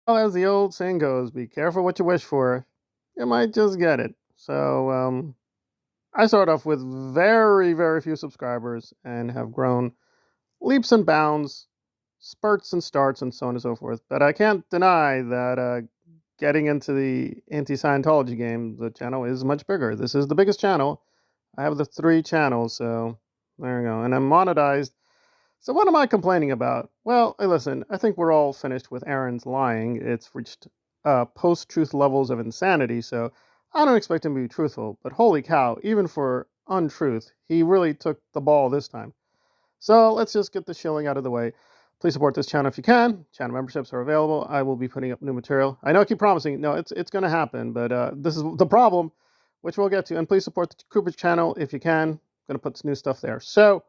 Well, as the old saying goes, be careful what you wish for. You might just get it. So, I started off with very, very few subscribers and have grown leaps and bounds, spurts and starts, and so on and so forth. But I can't deny that getting into the anti Scientology game, the channel is much bigger. This is the biggest channel. I have the 3 channels, so there you go. And I'm monetized. So what am I complaining about? Well, hey, listen, I think we're all finished with Aaron's lying. It's reached post-truth levels of insanity, so I don't expect him to be truthful. But holy cow, even for untruth, he really took the ball this time. So let's just get the shilling out of the way. Please support this channel if you can. Channel memberships are available. I will be putting up new material. I know I keep promising. No, it's going to happen, but this is the problem, which we'll get to. And please support the Kubrick channel if you can. I'm going to put some new stuff there. So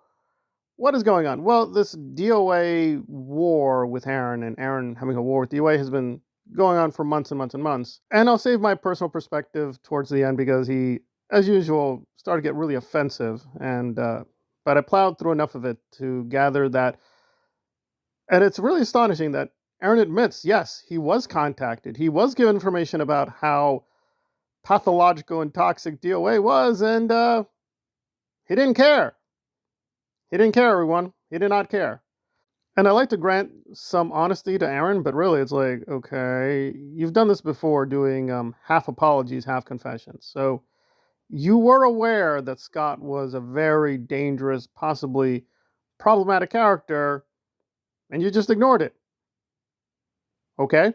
what is going on? Well, this DOA war with Aaron and Aaron having a war with DOA has been going on for months and months and months. And I'll save my personal perspective towards the end because he, as usual, started to get really offensive. And but I plowed through enough of it to gather that, and it's really astonishing that Aaron admits, yes, he was contacted. He was given information about how pathological and toxic DOA was, and he didn't care. He didn't care, everyone. He did not care. And I like to grant some honesty to Aaron, but really it's like, okay, you've done this before doing half apologies, half confessions. So you were aware that Scott was a very dangerous, possibly problematic character, and you just ignored it. Okay?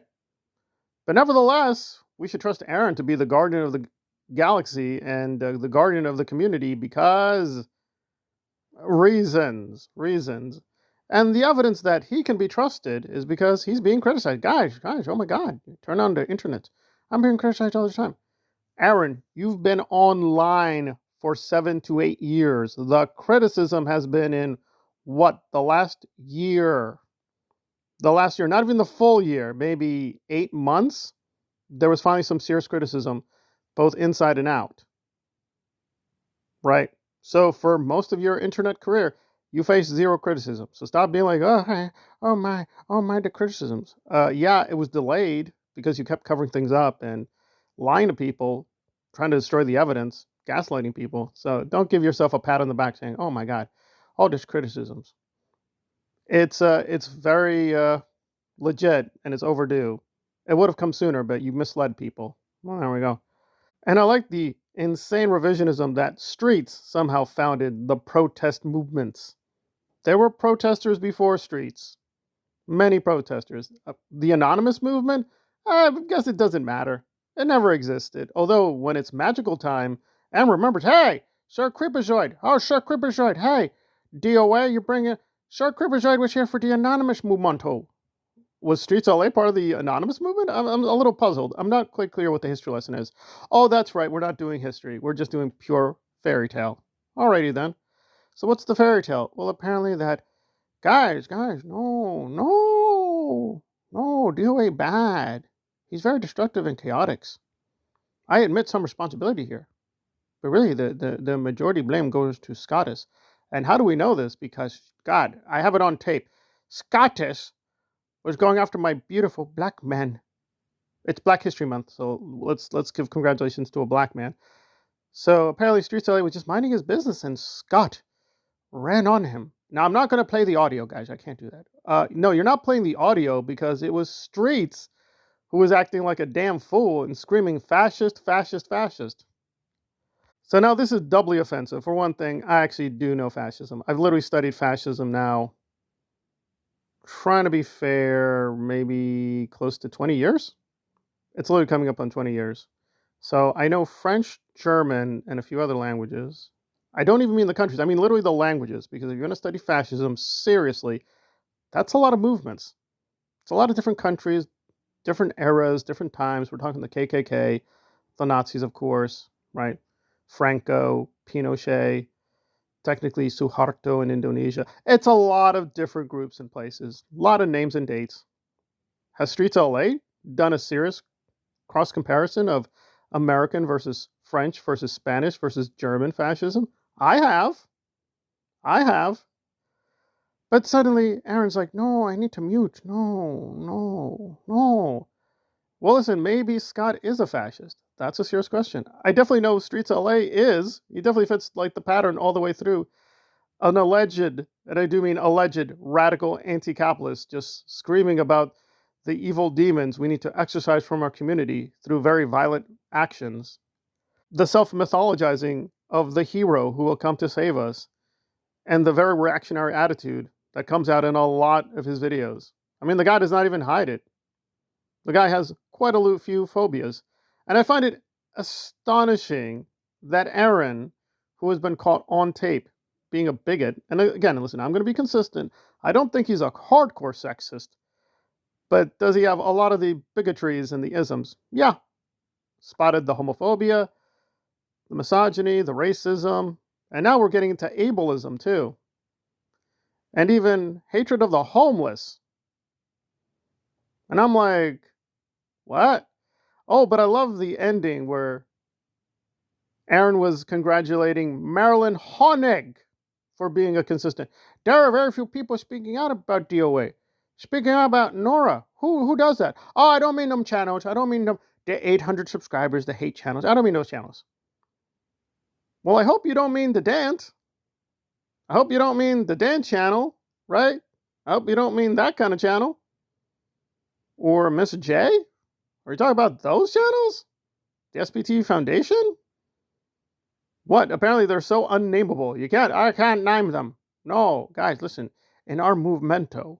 But nevertheless, we should trust Aaron to be the guardian of the galaxy and the guardian of the community because reasons. And the evidence that he can be trusted is because he's being criticized. Guys, oh my God, turn on the internet. I'm being criticized all the time. Aaron, you've been online for 7 to 8 years. The criticism has been in what? The last year. The last year, not even the full year, maybe 8 months. There was finally some serious criticism, both inside and out. Right? So for most of your internet career, you face zero criticism. So stop being like, oh, hey, oh my, the criticisms. Yeah, it was delayed because you kept covering things up and lying to people, trying to destroy the evidence, gaslighting people. So don't give yourself a pat on the back saying, oh my God, all these criticisms. It's very legit and it's overdue. It would have come sooner, but you misled people. Well, there we go. And I like the insane revisionism that streets somehow founded the protest movements. There were protesters before streets, many protesters. The anonymous movement, I guess it doesn't matter. It never existed. Although when it's magical time, and remembers, hey, Sir Creepazoid, oh, Sir Creepazoid, hey, DOA, you bring it. Sir Creepazoid was here for the anonymous movement. Was Streets LA part of the anonymous movement? I'm a little puzzled. I'm not quite clear what the history lesson is. Oh, that's right. We're not doing history. We're just doing pure fairy tale. Alrighty then. So what's the fairy tale? Well, apparently that guys, no, DOA bad. He's very destructive and chaotic. I admit some responsibility here, but really the majority blame goes to Scottis. And how do we know this? Because God, I have it on tape. Scottis was going after my beautiful black man. It's Black History Month, so let's give congratulations to a black man. So apparently Streets LA was just minding his business and Scott ran on him. Now I'm not going to play the audio, guys. I can't do that. No, you're not playing the audio because it was Streets who was acting like a damn fool and screaming fascist, fascist, fascist. So now this is doubly offensive. For one thing, I actually do know fascism. I've literally studied fascism now, trying to be fair, maybe close to 20 years. It's literally coming up on 20 years. So I know French, German, and a few other languages. I don't even mean the countries. I mean literally the languages, because if you're going to study fascism seriously, that's a lot of movements. It's a lot of different countries, different eras, different times. We're talking the KKK, the Nazis, of course, right? Franco, Pinochet, technically Suharto in Indonesia. It's a lot of different groups and places, a lot of names and dates. Has Streets LA done a serious cross comparison of American versus French versus Spanish versus German fascism? I have. I have. But suddenly Aaron's like, no, I need to mute. No. Well, listen, maybe Scott is a fascist. That's a serious question. I definitely know Streets of LA is. He definitely fits like the pattern all the way through. An alleged, and I do mean alleged, radical anti-capitalist just screaming about the evil demons we need to exorcise from our community through very violent actions. The self-mythologizing of the hero who will come to save us, and the very reactionary attitude that comes out in a lot of his videos. I mean, the guy does not even hide it. The guy has quite a few phobias. And I find it astonishing that Aaron, who has been caught on tape being a bigot, and again, listen, I'm going to be consistent. I don't think he's a hardcore sexist, but does he have a lot of the bigotries and the isms? Yeah. Spotted the homophobia, the misogyny, the racism, and now we're getting into ableism too. And even hatred of the homeless. And I'm like, what? Oh, but I love the ending where Aaron was congratulating Marilyn Honig for being a consistent. There are very few people speaking out about DOA. Speaking out about Nora. Who does that? Oh, I don't mean them channels. I don't mean them the 800 subscribers, the hate channels. I don't mean those channels. Well, I hope you don't mean the dance. I hope you don't mean the dance channel, right? I hope you don't mean that kind of channel. Or Miss J? Are you talking about those channels? The SPT Foundation? What? Apparently they're so unnameable. I can't name them. No, guys, listen. In our movemento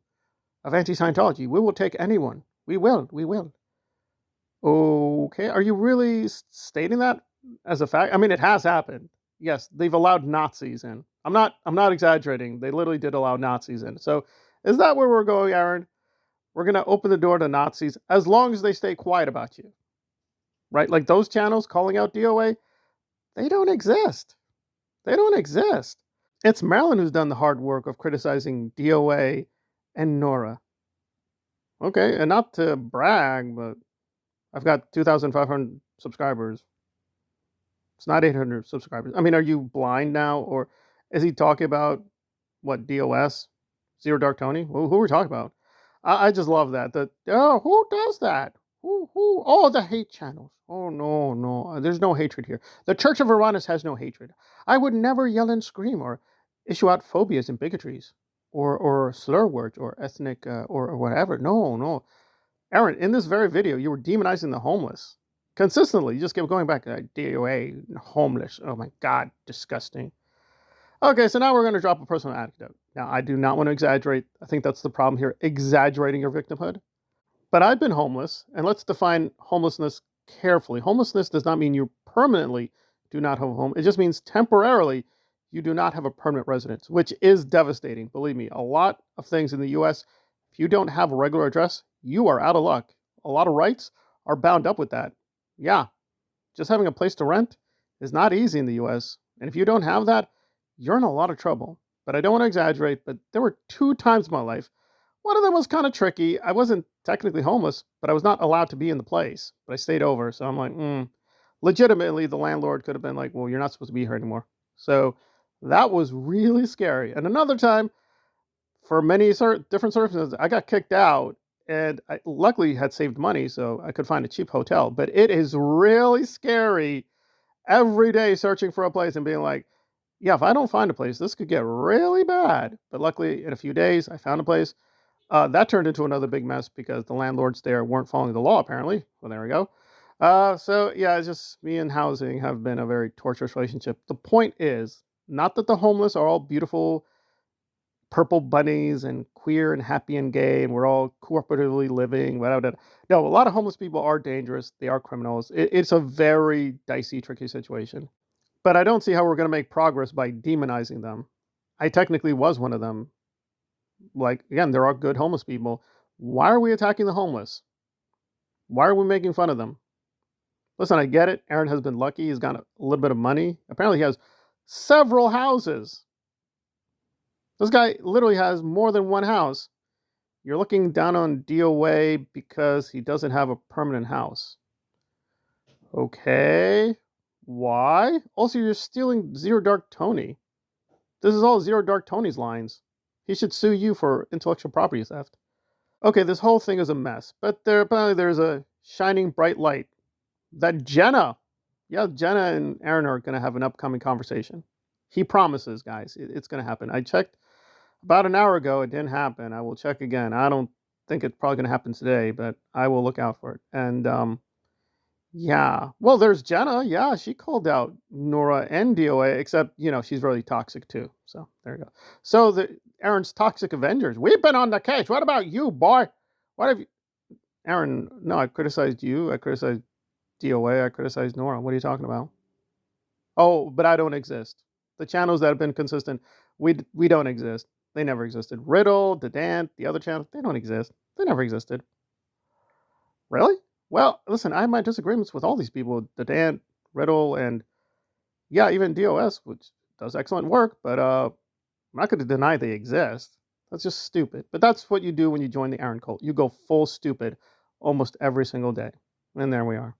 of anti-Scientology, we will take anyone. We will. Okay, are you really stating that as a fact? I mean, it has happened. Yes, they've allowed Nazis in. I'm not exaggerating. They literally did allow Nazis in. So, is that where we're going, Aaron? We're going to open the door to Nazis as long as they stay quiet about you. Right? Like those channels calling out DOA, they don't exist. They don't exist. It's Marilyn who's done the hard work of criticizing DOA and Nora. Okay, and not to brag, but I've got 2,500 subscribers. It's not 800 subscribers. I mean, are you blind now? Or is he talking about, what, DOS? Zero Dark Tony? Who are we talking about? I just love that. Who does that? Who? Oh, the hate channels. Oh, no. There's no hatred here. The Church of Uranus has no hatred. I would never yell and scream or issue out phobias and bigotries or slur words or ethnic or whatever. No. Aaron, in this very video, you were demonizing the homeless. Consistently, you just kept going back. DOA, homeless. Oh my God, disgusting. Okay, so now we're going to drop a personal anecdote. Now, I do not want to exaggerate. I think that's the problem here, exaggerating your victimhood. But I've been homeless, and let's define homelessness carefully. Homelessness does not mean you permanently do not have a home. It just means temporarily you do not have a permanent residence, which is devastating. Believe me, a lot of things in the US, if you don't have a regular address, you are out of luck. A lot of rights are bound up with that. Yeah, just having a place to rent is not easy in the US. And if you don't have that, you're in a lot of trouble. But I don't want to exaggerate, but there were 2 times in my life. One of them was kind of tricky. I wasn't technically homeless, but I was not allowed to be in the place. But I stayed over. So I'm like, legitimately, the landlord could have been like, well, you're not supposed to be here anymore. So that was really scary. And another time, for many different circumstances, I got kicked out. And I luckily had saved money, so I could find a cheap hotel. But it is really scary every day searching for a place and being like, yeah, if I don't find a place, this could get really bad. But luckily, in a few days, I found a place. That turned into another big mess because the landlords there weren't following the law, apparently. Well, there we go. So, yeah, it's just me and housing have been a very torturous relationship. The point is not that the homeless are all beautiful purple bunnies and queer and happy and gay and we're all cooperatively living. Whatever. No, a lot of homeless people are dangerous. They are criminals. It's a very dicey, tricky situation. But I don't see how we're going to make progress by demonizing them. I technically was one of them. Like, again, there are good homeless people. Why are we attacking the homeless? Why are we making fun of them? Listen, I get it. Aaron has been lucky. He's got a little bit of money. Apparently, he has several houses. This guy literally has more than one house. You're looking down on DOA because he doesn't have a permanent house. Okay. Why? Also, you're stealing Zero Dark Tony. This is all Zero Dark Tony's lines. He should sue you for intellectual property theft. Okay, this whole thing is a mess, but apparently there's a shining bright light that Jenna and Aaron are going to have an upcoming conversation. He promises, guys, it's going to happen. I checked about an hour ago. It didn't happen. I will check again. I don't think it's probably going to happen today, but I will look out for it. And yeah, well, there's Jenna. Yeah, she called out Nora and DOA, except she's really toxic too. So there you go. So Aaron's toxic Avengers. We've been on the case. What about you, boy? What have you, Aaron? No, I criticized you. I criticized DOA. I criticized Nora. What are you talking about? Oh, but I don't exist. The channels that have been consistent, we don't exist. They never existed. Riddle, Dedant, the other channels, they don't exist. They never existed. Really? Well, listen, I have my disagreements with all these people, Dedant, Riddle, and yeah, even DOS, which does excellent work, but I'm not going to deny they exist. That's just stupid. But that's what you do when you join the Aaron cult. You go full stupid almost every single day. And there we are.